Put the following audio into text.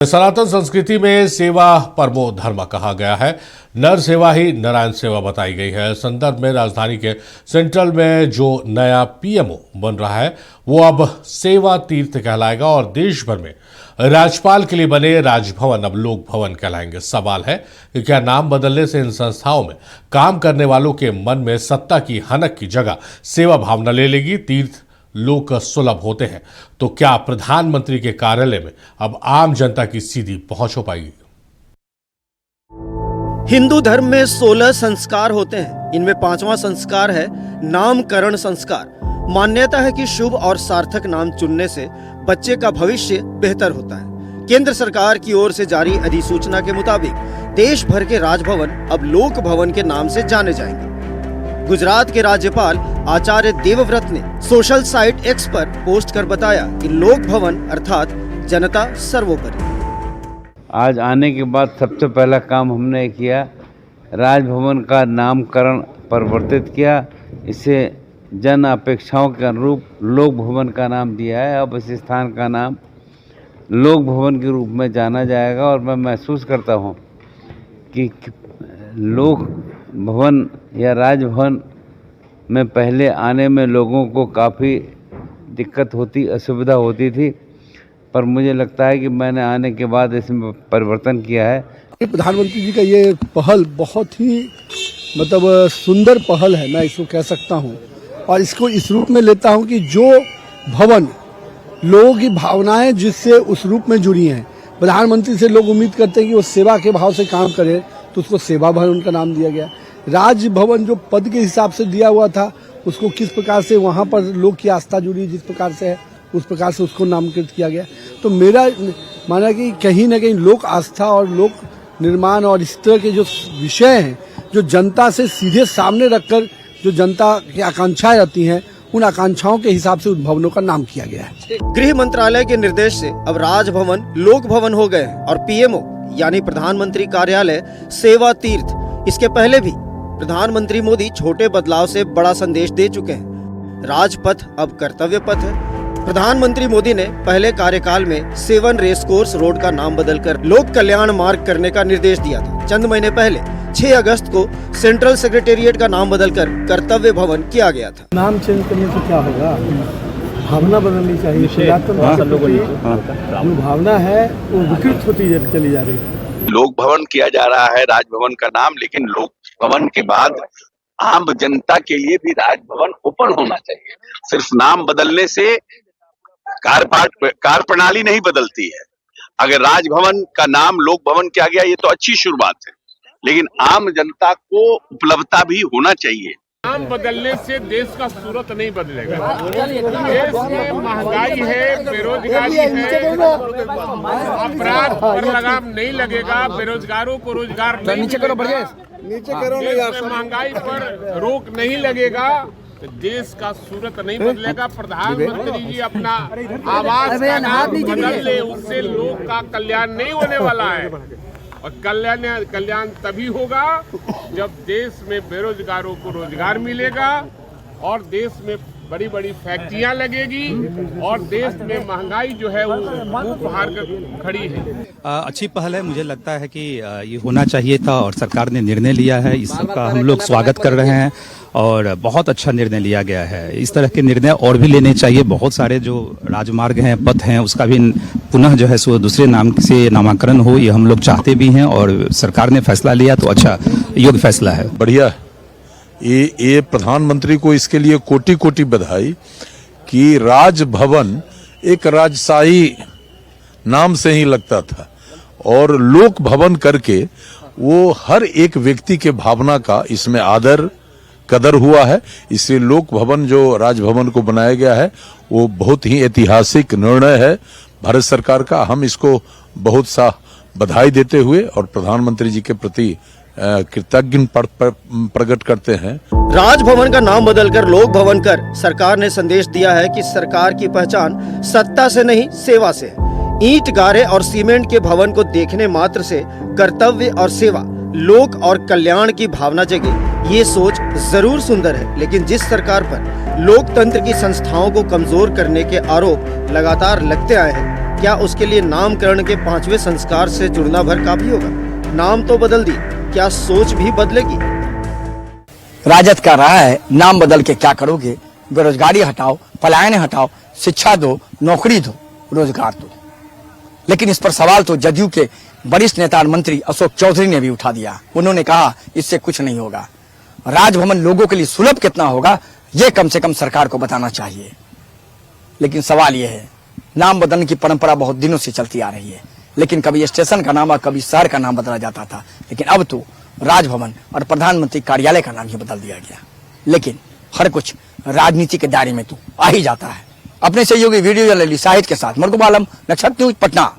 सनातन संस्कृति में सेवा परमो धर्म कहा गया है। नर सेवा ही नारायण सेवा बताई गई है। संदर्भ में राजधानी के सेंट्रल में जो नया पीएमओ बन रहा है वो अब सेवा तीर्थ कहलाएगा और देश भर में राज्यपाल के लिए बने राजभवन अब लोक भवन कहलाएंगे। सवाल है कि क्या नाम बदलने से इन संस्थाओं में काम करने वालों के मन में सत्ता की हनक की जगह सेवा भावना ले लेगी। तीर्थ लोक सुलभ होते हैं तो क्या प्रधानमंत्री के कार्यालय में अब आम जनता की सीधी पहुंच हो पाएगी? हिंदू धर्म में 16 संस्कार होते हैं। इनमें 5वां संस्कार है नामकरण संस्कार। मान्यता है कि शुभ और सार्थक नाम चुनने से बच्चे का भविष्य बेहतर होता है। केंद्र सरकार की ओर से जारी अधिसूचना के मुताबिक देश भर के राजभवन अब लोक भवन के नाम से जाने जाएंगे। गुजरात के राज्यपाल आचार्य देवव्रत ने सोशल साइट एक्स पर पोस्ट कर बताया कि लोक भवन अर्थात जनता सर्वोपरि। आज आने के बाद सबसे पहला काम हमने किया, राजभवन का नामकरण परिवर्तित किया। इसे जन अपेक्षाओं के अनुरूप लोक भवन का नाम दिया है। अब इस स्थान का नाम लोक भवन के रूप में जाना जाएगा और मैं महसूस करता हूँ कि लोक भवन या राजभवन में पहले आने में लोगों को काफ़ी दिक्कत होती, असुविधा होती थी, पर मुझे लगता है कि मैंने आने के बाद इसमें परिवर्तन किया है। प्रधानमंत्री जी का ये पहल बहुत ही सुंदर पहल है, मैं इसको कह सकता हूँ। और इसको इस रूप में लेता हूँ कि जो भवन लोगों की भावनाएं जिससे उस रूप में जुड़ी हैं, प्रधानमंत्री से लोग उम्मीद करते हैं कि वो सेवा के भाव से काम करे, तो उसको सेवा भवन उनका नाम दिया गया। राजभवन जो पद के हिसाब से दिया हुआ था, उसको किस प्रकार से वहाँ पर लोग की आस्था जुड़ी जिस प्रकार से है, उस प्रकार से उसको नामकृत किया गया। तो मेरा माना कि कहीं न कहीं लोक आस्था और लोक निर्माण और इस तरह के जो विषय हैं, जो जनता से सीधे सामने रखकर जो जनता की आकांक्षाएं रहती हैं, उन आकांक्षाओं के हिसाब से उन भवनों का नाम किया गया है। गृह मंत्रालय के निर्देश से अब राजभवन लोक भवन हो गए और पीएमओ यानी प्रधानमंत्री कार्यालय सेवा तीर्थ। इसके पहले भी प्रधानमंत्री मोदी छोटे बदलाव से बड़ा संदेश दे चुके हैं। राजपथ अब कर्तव्य पथ है। प्रधानमंत्री मोदी ने पहले कार्यकाल में 7 रेसकोर्स रोड का नाम बदलकर लोक कल्याण मार्ग करने का निर्देश दिया था। चंद महीने पहले 6 अगस्त को सेंट्रल सेक्रेटेरिएट का नाम बदलकर कर्तव्य भवन किया गया था। नाम चेंज करने से क्या होगा? भावना बदलनी चाहिए। जो भावना है वो विकृत होती चली जा रही है। लोक भवन किया जा रहा है राजभवन का नाम, लेकिन लोक भवन के बाद आम जनता के लिए भी राजभवन ओपन होना चाहिए। सिर्फ नाम बदलने से कार्य प्रणाली नहीं बदलती है। अगर राजभवन का नाम लोक भवन किया गया ये तो अच्छी शुरुआत है, लेकिन आम जनता को उपलब्धता भी होना चाहिए। नाम बदलने से देश का सूरत नहीं बदलेगा। देश में महंगाई है, बेरोजगारी है, अपराध पर लगाम नहीं लगेगा, बेरोजगारों को रोजगार नहीं मिलेगा, देश में महंगाई पर रोक नहीं लगेगा, तो देश का सूरत नहीं बदलेगा। प्रधानमंत्री जी अपना आवास का नाम बदल ले, उससे लोग का कल्याण नहीं होने वाला है। और कल्याण तभी होगा जब देश में बेरोजगारों को रोजगार मिलेगा और देश में बड़ी बड़ी फैक्ट्रियां लगेगी और देश में महंगाई जो है वो मुंह फाड़ कर खड़ी है। अच्छी पहल है। मुझे लगता है कि ये होना चाहिए था और सरकार ने निर्णय लिया है। इसका हम लोग स्वागत कर रहे हैं और बहुत अच्छा निर्णय लिया गया है। इस तरह के निर्णय और भी लेने चाहिए। बहुत सारे जो राजमार्ग हैं, पथ हैं, उसका भी पुनः जो है सो दूसरे नाम से नामाकरण हो, ये हम लोग चाहते भी हैं और सरकार ने फैसला लिया तो अच्छा योग्य फैसला है। बढ़िया। ये प्रधानमंत्री को इसके लिए कोटि कोटि बधाई कि राजभवन एक राजशाही नाम से ही लगता था और लोक भवन करके वो हर एक व्यक्ति के भावना का इसमें आदर कदर हुआ है। इसलिए लोक भवन जो राजभवन को बनाया गया है वो बहुत ही ऐतिहासिक निर्णय है भारत सरकार का। हम इसको बहुत सा बधाई देते हुए और प्रधानमंत्री जी के प्रति कृतज्ञ प्रकट करते हैं। राजभवन का नाम बदलकर लोक भवन कर सरकार ने संदेश दिया है कि सरकार की पहचान सत्ता से नहीं सेवा से है। ईंट गारे और सीमेंट के भवन को देखने मात्र से कर्तव्य और सेवा, लोक और कल्याण की भावना जगे, ये सोच जरूर सुंदर है, लेकिन जिस सरकार पर लोकतंत्र की संस्थाओं को कमजोर करने के आरोप लगातार लगते आए हैं, क्या उसके लिए नामकरण के 5वें संस्कार से जुड़ना भर काफी होगा? नाम तो बदल दी, क्या सोच भी बदलेगी? राजद का रहा है नाम बदल के क्या करोगे, बेरोजगारी हटाओ, पलायन हटाओ, शिक्षा दो, नौकरी दो, रोजगार दो। लेकिन इस पर सवाल तो जदयू के वरिष्ठ नेता और मंत्री अशोक चौधरी ने भी उठा दिया। उन्होंने कहा इससे कुछ नहीं होगा। राजभवन लोगों के लिए सुलभ कितना होगा ये कम से कम सरकार को बताना चाहिए। लेकिन सवाल यह है, नाम बदलने की परंपरा बहुत दिनों से चलती आ रही है, लेकिन कभी स्टेशन का नाम और कभी शहर का नाम बदला जाता था, लेकिन अब तो राजभवन और प्रधानमंत्री कार्यालय का नाम ही बदल दिया गया। लेकिन हर कुछ राजनीति के दायरे में तो आ ही जाता है। अपने सहयोगी वीडियो जर्नलिस्ट शाहिद के साथ मरगुब आलम, नक्षत्र न्यूज, पटना।